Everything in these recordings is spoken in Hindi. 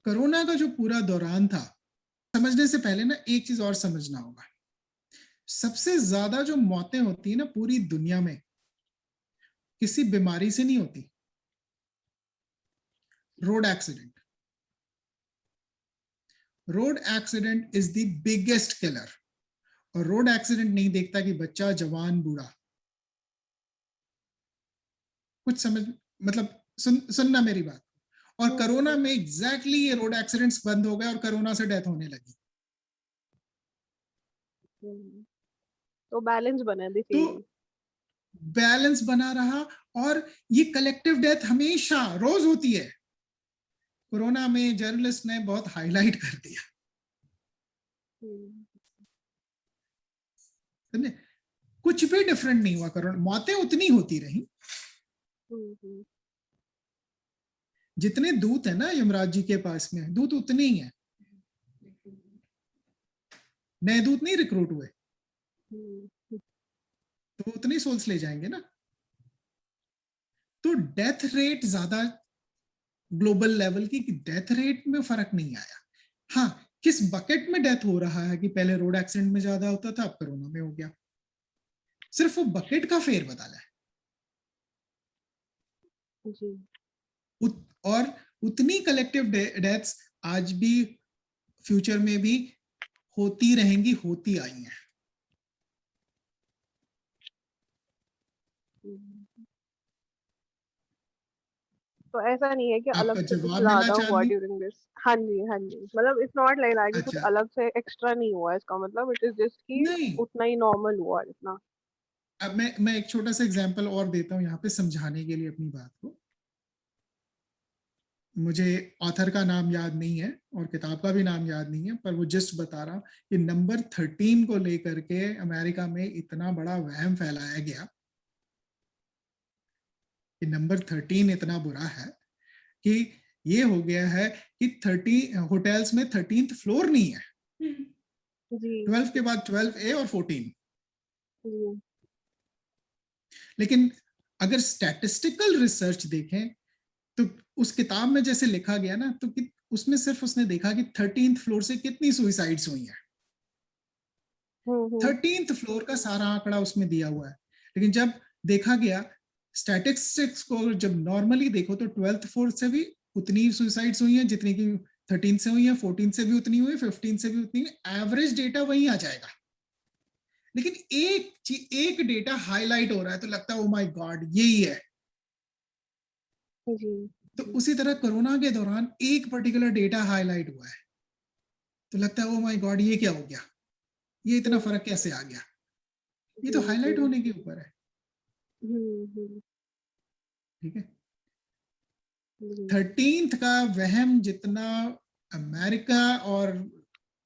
कोरोना का जो पूरा दौरान था, समझने से पहले ना एक चीज और समझना होगा। सबसे ज्यादा जो मौतें होती है ना पूरी दुनिया में, किसी बीमारी से नहीं होती, road accident. Road accident is the biggest killer. और रोड एक्सीडेंट नहीं देखता कि बच्चा, जवान, बूढ़ा। कुछ समझ, मतलब सुनना मेरी बात। और कोरोना में एग्जैक्टली ये रोड एक्सीडेंट्स बंद हो गए और कोरोना से डेथ होने लगी। तो बैलेंस बना दी तो बैलेंस बना रहा। और ये कलेक्टिव डेथ हमेशा रोज होती है। कोरोना में जर्नलिस्ट ने बहुत हाईलाइट कर दिया, समझे? कुछ भी डिफरेंट नहीं हुआ। कोरोना मौतें उतनी होती रही। जितने दूत है ना यमराज जी के पास में, दूत उतने ही है। नए दूत नहीं रिक्रूट हुए, तो उतने सोल्स ले जाएंगे ना। तो डेथ रेट ज्यादा ग्लोबल लेवल की, डेथ रेट में फर्क नहीं आया। हाँ, किस बकेट में डेथ हो रहा है कि पहले रोड एक्सीडेंट में ज्यादा होता था, अब कोरोना में हो गया। सिर्फ वो बकेट का फेर बदला है। और उतनी कलेक्टिव डेथ्स आज भी, फ्यूचर में भी होती रहेंगी, होती आई हैं। तो ऐसा नहीं है कि अलग आपका से कुछ जवाब मिला ज्यादा हुआ चांदनी? During this? हाँ जी, हाँ जी, मतलब इट्स नॉट लाइक दैट कि कुछ अच्छा, अलग से एक्स्ट्रा नहीं हुआ। इसका मतलब इट इज जस्ट कि नहीं। उतना ही नॉर्मल हुआ जितना। अब मैं एक छोटा सा एग्जांपल और देता हूं यहाँ पे समझाने के लिए अपनी बात को। मुझे ऑथर का नाम याद नहीं है और किताब का भी नाम याद नहीं है, पर वो जस्ट बता रहा कि नंबर 13 को लेकर के अमेरिका में इतना बड़ा वहम फैलाया गया कि नंबर 13 इतना बुरा है कि ये हो गया है कि 30 होटल्स में 13th फ्लोर नहीं है। जी 12 के बाद 12A और 14। जी। लेकिन अगर स्टैटिस्टिकल रिसर्च देखें तो उस किताब में जैसे लिखा गया ना, तो उसमें सिर्फ उसने देखा कि 13th फ्लोर से कितनी सुइसाइड्स हुई हैं। 13th फ्लोर का सारा आंकड़ा उसमें दिया हुआ है। लेकिन जब देखा गया स्टैटिस्टिक्स को, जब नॉर्मली देखो तो 12th फ्लोर से भी उतनी सुइसाइड्स हुई हैं जितनी की 13 से हुई है, 14 से भी उतनी हुई, 15 से भी उतनी हुई। एवरेज डेटा वही आ जाएगा। लेकिन एक डेटा हाईलाइट हो रहा है तो लगता है ओ माय गॉड यही है। जी। तो उसी तरह कोरोना के दौरान एक पर्टिकुलर डेटा हाईलाइट हुआ है तो लगता है ओ माय गॉड ये क्या हो गया, ये इतना फर्क कैसे आ गया। ये तो हाईलाइट होने के ऊपर है। ठीक है। 13th का वहम जितना अमेरिका और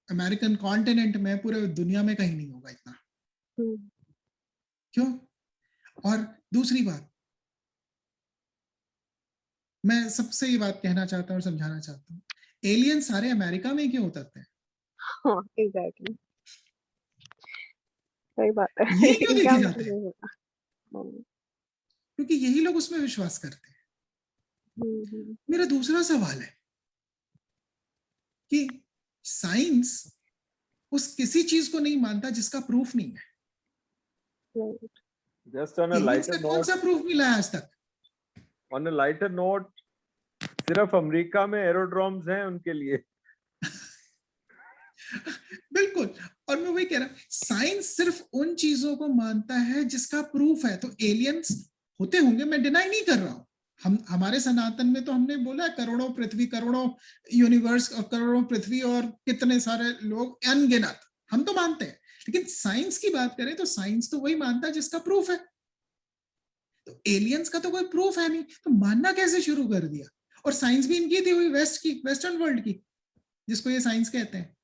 अमेरिकन कॉन्टिनेंट में, पूरे दुनिया में कहीं नहीं होगा इतना। क्यों? और दूसरी बात, मैं सबसे ये बात कहना चाहता हूँ और समझाना चाहता हूँ, एलियन सारे अमेरिका में क्यों उतरते हैं? हाँ एग्जैक्टली, सही बात है। ये क्यों इनका देखे मुझे जाते हैं? नहीं पता। क्योंकि यही लोग उसमें विश्वास करते हैं। मेरा दूसरा सवाल है कि साइंस उस किसी चीज को नहीं मानता जिसका प्रूफ नहीं है। Just on a aliens lighter का कौन सा note, प्रूफ मिला है आज तक? on a lighter note, सिर्फ अमेरिका में एरोड्रोम्स हैं उनके लिए। बिल्कुल। और मैं वही कह रहा हूं, साइंस सिर्फ उन चीजों को मानता है जिसका प्रूफ है। तो एलियंस होते होंगे, मैं डिनाई नहीं कर रहा हूं। हमारे सनातन में तो हमने बोला है करोड़ों पृथ्वी, करोड़ों यूनिवर्स और करोड़ों पृथ्वी और कितने सारे लोग अनगिनत, हम तो मानते हैं। लेकिन साइंस की बात करें तो साइंस तो वही मानता है जिसका प्रूफ है। तो एलियंस का तो कोई प्रूफ है नहीं, तो मानना कैसे शुरू कर दिया? और साइंस भी इनकी थी हुई, वेस्ट की, वेस्टर्न वर्ल्ड की, जिसको ये साइंस कहते हैं।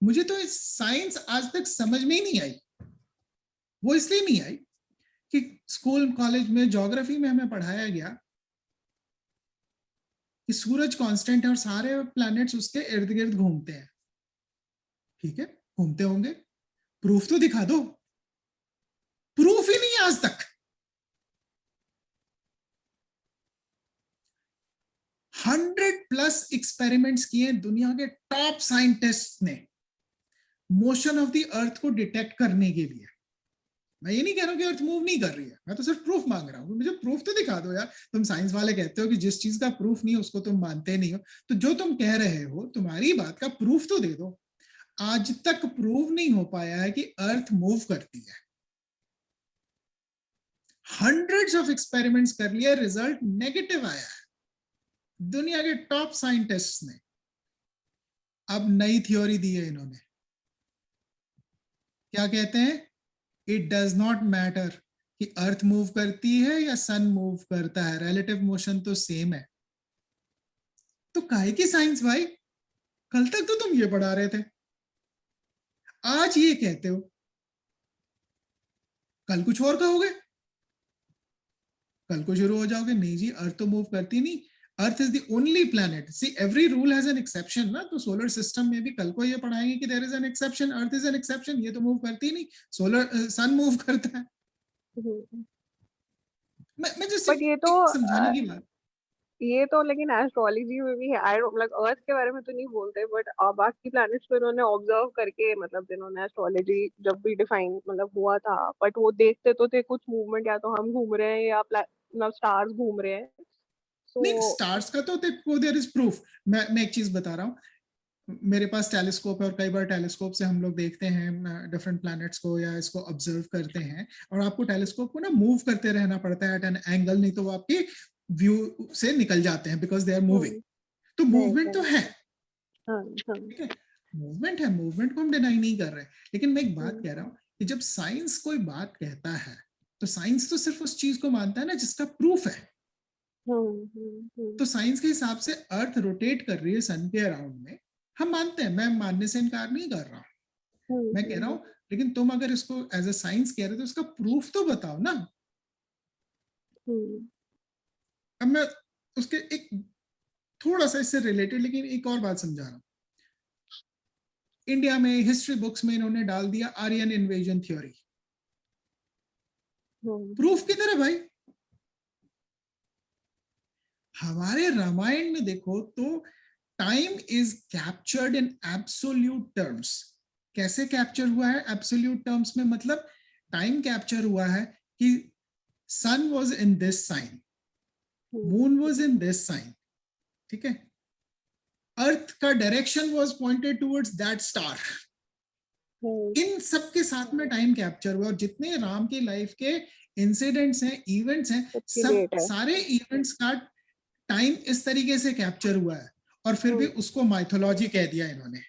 मुझे तो साइंस आज तक समझ में ही नहीं आई। वो इसलिए नहीं आई कि स्कूल कॉलेज में ज्योग्राफी में हमें पढ़ाया गया कि सूरज कांस्टेंट है और सारे प्लैनेट्स उसके इर्द गिर्द घूमते हैं। ठीक है, घूमते होंगे, प्रूफ तो दिखा दो। प्रूफ ही नहीं है आज तक। 100+ एक्सपेरिमेंट्स किए दुनिया के टॉप साइंटिस्ट ने मोशन ऑफ द अर्थ को डिटेक्ट करने के लिए। मैं ये नहीं कह रहा हूं कि अर्थ मूव नहीं कर रही है, मैं तो सिर्फ प्रूफ मांग रहा हूं, मुझे प्रूफ तो दिखा दो यार। तुम साइंस वाले कहते हो कि जिस चीज का प्रूफ नहीं है उसको तुम मानते नहीं हो, तो जो तुम कह रहे हो तुम्हारी बात का प्रूफ तो दे दो। आज तक प्रूव नहीं हो पाया है कि अर्थ मूव करती है। हंड्रेड्स ऑफ एक्सपेरिमेंट्स कर लिए, रिजल्ट नेगेटिव आया है दुनिया के टॉप साइंटिस्ट ने। अब नई थ्योरी दी है इन्होंने, क्या कहते हैं? इट डज नॉट मैटर कि अर्थ मूव करती है या सन मूव करता है, रिलेटिव मोशन तो सेम है। तो काहे की साइंस भाई? कल तक तो तुम ये पढ़ा रहे थे, आज ये कहते हो, कल कुछ और कहोगे, कल को शुरू हो जाओगे नहीं जी अर्थ तो मूव करती नहीं, earth is the only planet. See every rule has an exception ना, तो सोलर सिस्टम में भी कल को ये पढ़ाएंगे कि there is an exception, earth is an exception, ये तो मूव करती नहीं, सोलर सन मूव करता है। मैं जस्ट बट समझाने की बात। ये तो लेकिन एस्ट्रोलॉजी में भी है। आई डोंट मतलब अर्थ के बारे में तो नहीं बोलते, बट बाकी प्लैनेट्स पे उन्होंने ऑब्जर्व करके, मतलब जिन्होंने एस्ट्रोलॉजी जब भी डिफाइन मतलब हुआ था, बट वो देखते तो थे कुछ मूवमेंट, या तो हम घूम रहे हैं या मतलब स्टार्स घूम रहे हैं। नहीं, सो स्टार्स का तो देखो देयर इज प्रूफ। मैं एक चीज बता रहा हूँ, मेरे पास टेलीस्कोप है और कई बार टेलीस्कोप से हम लोग देखते हैं डिफरेंट प्लैनेट्स को या इसको ऑब्जर्व करते हैं, और आपको टेलीस्कोप को ना मूव करते रहना पड़ता है एट एन एंगल, नहीं तो वो आपकी व्यू से निकल जाते हैं बिकॉज दे आर मूविंग। तो मूवमेंट तो है, ठीक है, मूवमेंट है, मूवमेंट को हम डिनाई नहीं कर रहे, लेकिन मैं एक बात कह रहा हूँ कि जब साइंस कोई बात कहता है तो साइंस तो सिर्फ उस चीज को मानता है ना जिसका प्रूफ है। तो साइंस के हिसाब से अर्थ रोटेट कर रही है सन के अराउंड में, हम मानते हैं, मैं मानने से इनकार नहीं कर रहा हूं, मैं कह रहा हूं लेकिन तुम अगर इसको एज अ साइंस कह रहे हो तो उसका प्रूफ तो बताओ ना। अब मैं उसके एक थोड़ा सा इससे रिलेटेड लेकिन एक और बात समझा रहा हूं। इंडिया में हिस्ट्री बुक्स में इन्होंने डाल दिया आर्यन इन्वेजन थ्योरी, प्रूफ किधर है भाई? हमारे रामायण में देखो तो time is captured in absolute terms. कैसे कैप्चर हुआ है एब्सोल्यूट टर्म्स में? मतलब टाइम कैप्चर हुआ है कि sun was in this sign, moon was in this sign, ठीक है, अर्थ का direction was pointed towards that star. इन सब के साथ में टाइम कैप्चर हुआ, और जितने राम की लाइफ के इंसिडेंट्स हैं, इवेंट्स हैं, सब सारे इवेंट्स का टाइम इस तरीके से कैप्चर हुआ है, और फिर भी उसको माइथोलॉजी कह दिया इन्होंने।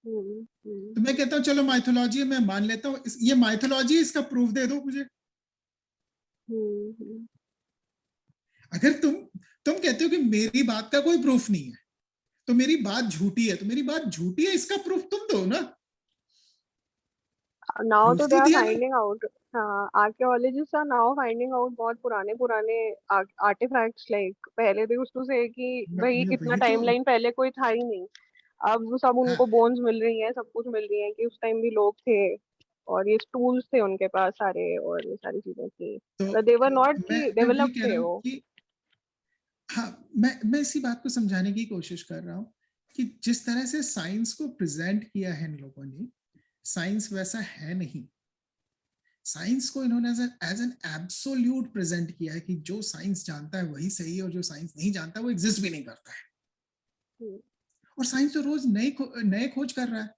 तो मैं कहता हूँ चलो माइथोलॉजी मैं मान लेता हूँ, ये माइथोलॉजी, इसका प्रूफ दे दो मुझे। अगर तुम कहते हो कि मेरी बात का कोई प्रूफ नहीं है तो मेरी बात झूठी है, तो मेरी बात झूठी है इसका प्रूफ तुम दो ना। नाउ तो दे आर दिया ना। Finding out, archaeologists are now finding out बहुत पुराने पुराने आर्टिफैक्ट्स, लाइक पहले दे यूज्ड टू से कि भाई मैं इतना वही तो, टाइमलाइन पहले कोई था ही नहीं, अब वो सब हाँ, उनको बोन्स मिल रही हैं, सब कुछ मिल रही है कि उस टाइम भी लोग थे और ये टूल्स थे उनके पास सारे, और ये सारी चीजें थी, तो दे वर नॉट कि मैं वही डेवलप कह थे रहा हूँ वो। कि हाँ, मैं इसी बात को समझाने की कोशिश कर रहा हूँ कि जिस तरह से साइंस को प्रेजेंट किया है इन लोगों ने, साइंस वैसा है नहीं। साइंस को इन्होंने एज एन एब्सोल्यूट प्रेजेंट किया है कि जो साइंस जानता है वही सही है और जो साइंस नहीं जानता वो एग्जिस्ट भी नहीं करता है। और साइंस तो रोज नए खोज कर रहा है,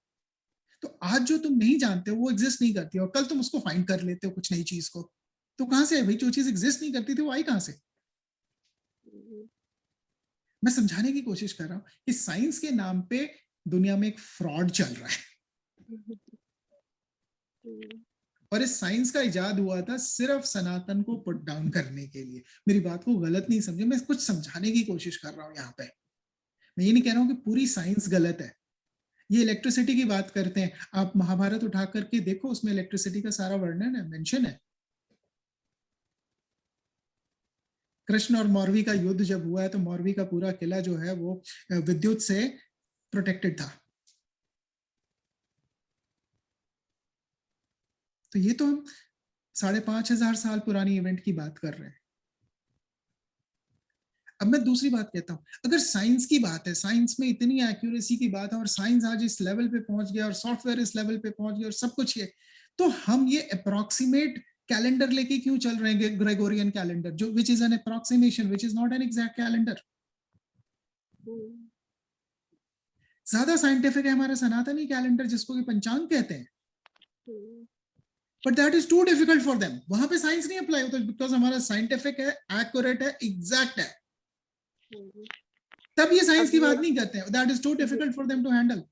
तो आज जो तुम नहीं जानते हो वो एग्जिस्ट नहीं करती, और कल तुम उसको फाइंड कर लेते हो कुछ नई चीज को, तो कहां से है भाई? जो चीज एग्जिस्ट नहीं करती थी वो आई कहां से? मैं समझाने की कोशिश कर रहा हूं कि साइंस के नाम पे दुनिया में एक फ्रॉड चल रहा है, और इस साइंस का इजाद हुआ था सिर्फ सनातन को पुट डाउन करने के लिए। मेरी बात को गलत नहीं समझे, मैं कुछ समझाने की कोशिश कर रहा हूं यहाँ पे। मैं ये नहीं कह रहा हूं कि पूरी साइंस गलत है। ये इलेक्ट्रिसिटी की बात करते हैं, आप महाभारत उठा करके देखो, उसमें इलेक्ट्रिसिटी का सारा वर्णन है, मेंशन है। कृष्ण और मौरवी का युद्ध जब हुआ है तो मौरवी का पूरा किला जो है वो विद्युत से प्रोटेक्टेड था। तो ये तो हम 5,500 साल पुरानी इवेंट की बात कर रहे हैं। अब मैं दूसरी बात कहता हूँ, अगर साइंस की बात है, साइंस में इतनी एक्यूरेसी की बात है और साइंस आज इस लेवल पे पहुंच गया और सॉफ्टवेयर इस लेवल पे पहुंच गया और सब कुछ ये, तो हम ये अप्रोक्सीमेट कैलेंडर लेके क्यों चल रहे हैं, ग्रेगोरियन कैलेंडर, जो which is an approximation, which is not an exact calendar. ज्यादा साइंटिफिक है हमारा सनातनी कैलेंडर, जिसको कि पंचांग कहते हैं, but that is too difficult for them. वहां पे साइंस नहीं अप्लाई होता, बिकॉज हमारा साइंटिफिक है, एक्यूरेट है, एग्जैक्ट है, तब ये साइंस की बात नहीं करते हैं। That is too difficult for them to handle.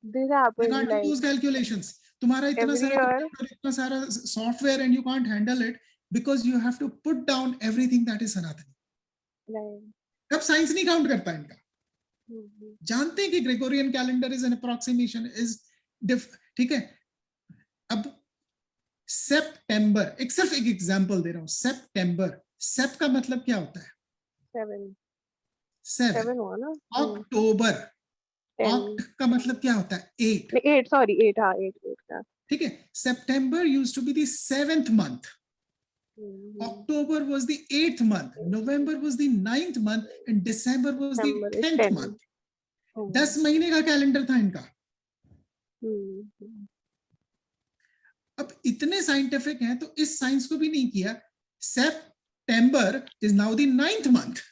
This They happens can't do like those calculations. तुम्हारा इतना every सारा year. computer, इतना सारा software, and you can't handle it because you have to put down everything that is Sanatani. Right. तब साइंस नहीं काउंट करता इनका। जानते हैं कि Gregorian calendar is an approximation, is ठीक है। अब सितंबर, एक सिर्फ एक एग्जांपल दे रहा हूं, सितंबर, सेप का मतलब क्या होता है? 7 हुआ ना। अक्टूबर, ऑक्ट का मतलब क्या होता है? 8, सॉरी 8, हाँ 8 का, ठीक है। September used to be the 7th month, October was the 8th month, November was the 9th month, and December was the 10th month. 10 महीने का कैलेंडर था इनका। अब इतने साइंटिफिक हैं तो इस साइंस को भी नहीं किया। सितंबर is now the 9th month,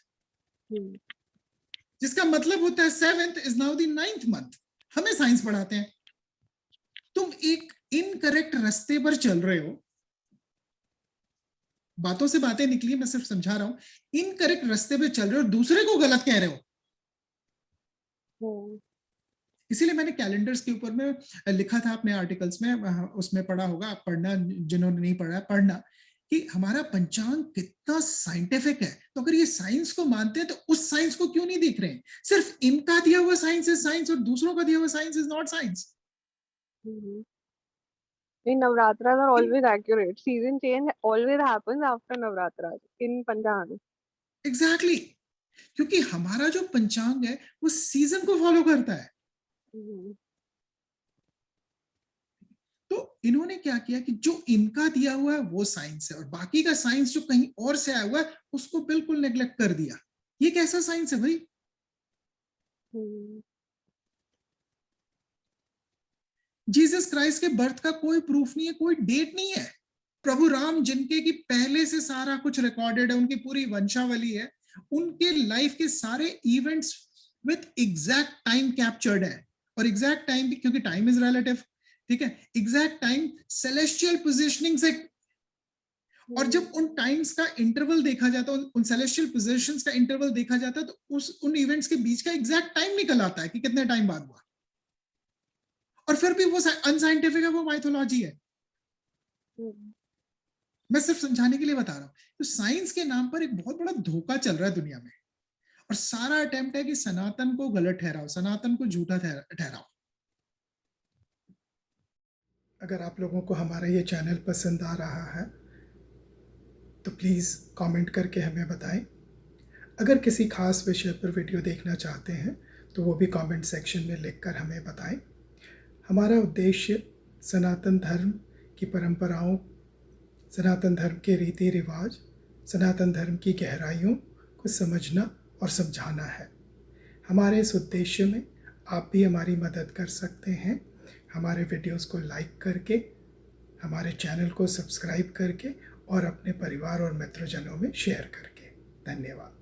जिसका मतलब होता है 7th is now the 9th month। हमें साइंस पढ़ाते हैं, तुम एक इनकरेक्ट रास्ते पर चल रहे हो। बातों से बातें निकली, मैं सिर्फ समझा रहा हूं, इनकरेक्ट रास्ते पे चल रहे हो, दूसरे को गलत कह रहे हो। इसीलिए मैंने कैलेंडर्स के ऊपर में लिखा था अपने आर्टिकल्स में, उसमें पढ़ा होगा, आप पढ़ना, जिन्होंने नहीं पढ़ा पढ़ना, कि हमारा पंचांग कितना साइंटिफिक है। तो अगर ये साइंस को मानते हैं तो उस साइंस को क्यों नहीं देख रहे हैं? सिर्फ इनका दिया हुआ साइंस इज साइंस और दूसरों का दिया हुआ science is not science. Navratras are always accurate. Season change always happens after Navratras in Panchang. Exactly, क्योंकि हमारा जो पंचांग है वो सीजन को फॉलो करता है। तो इन्होंने क्या किया कि जो इनका दिया हुआ है वो साइंस है और बाकी का साइंस जो कहीं और से आया हुआ है उसको बिल्कुल नेग्लेक्ट कर दिया। ये कैसा साइंस है भाई? जीसस क्राइस्ट के बर्थ का कोई प्रूफ नहीं है, कोई डेट नहीं है। प्रभु राम जिनके की पहले से सारा कुछ रिकॉर्डेड है, उनकी पूरी वंशावली है, उनके लाइफ के सारे events with exact time captured है। और एग्जैक्ट टाइम भी, क्योंकि टाइम इज रिलेटिव, ठीक है, एग्जैक्ट टाइम सेलेस्टियल पोजीशनिंग से। और जब उन टाइम्स का इंटरवल देखा जाता है, उन सेलेस्टियल पोजीशंस का इंटरवल देखा जाता है, तो उन इवेंट्स के बीच का एग्जैक्ट टाइम निकल आता है कि कितने टाइम बाद हुआ। और फिर भी वो अनसाइंटिफिक है, वो माइथोलॉजी है। मैं सिर्फ समझाने के लिए बता रहा हूं। तो साइंस के नाम पर एक बहुत बड़ा धोखा चल रहा है दुनिया में, और सारा अटेम्प्ट है कि सनातन को गलत ठहराओ, सनातन को झूठा ठहराओ। अगर आप लोगों को हमारा ये चैनल पसंद आ रहा है तो प्लीज़ कमेंट करके हमें बताएं। अगर किसी खास विषय पर वीडियो देखना चाहते हैं तो वो भी कमेंट सेक्शन में लिखकर हमें बताएं। हमारा उद्देश्य सनातन धर्म की परंपराओं, सनातन धर्म के रीति रिवाज, सनातन धर्म की गहराइयों को समझना और समझाना है। हमारे इस उद्देश्य में आप भी हमारी मदद कर सकते हैं, हमारे वीडियोस को लाइक करके, हमारे चैनल को सब्सक्राइब करके और अपने परिवार और मित्रजनों में शेयर करके। धन्यवाद।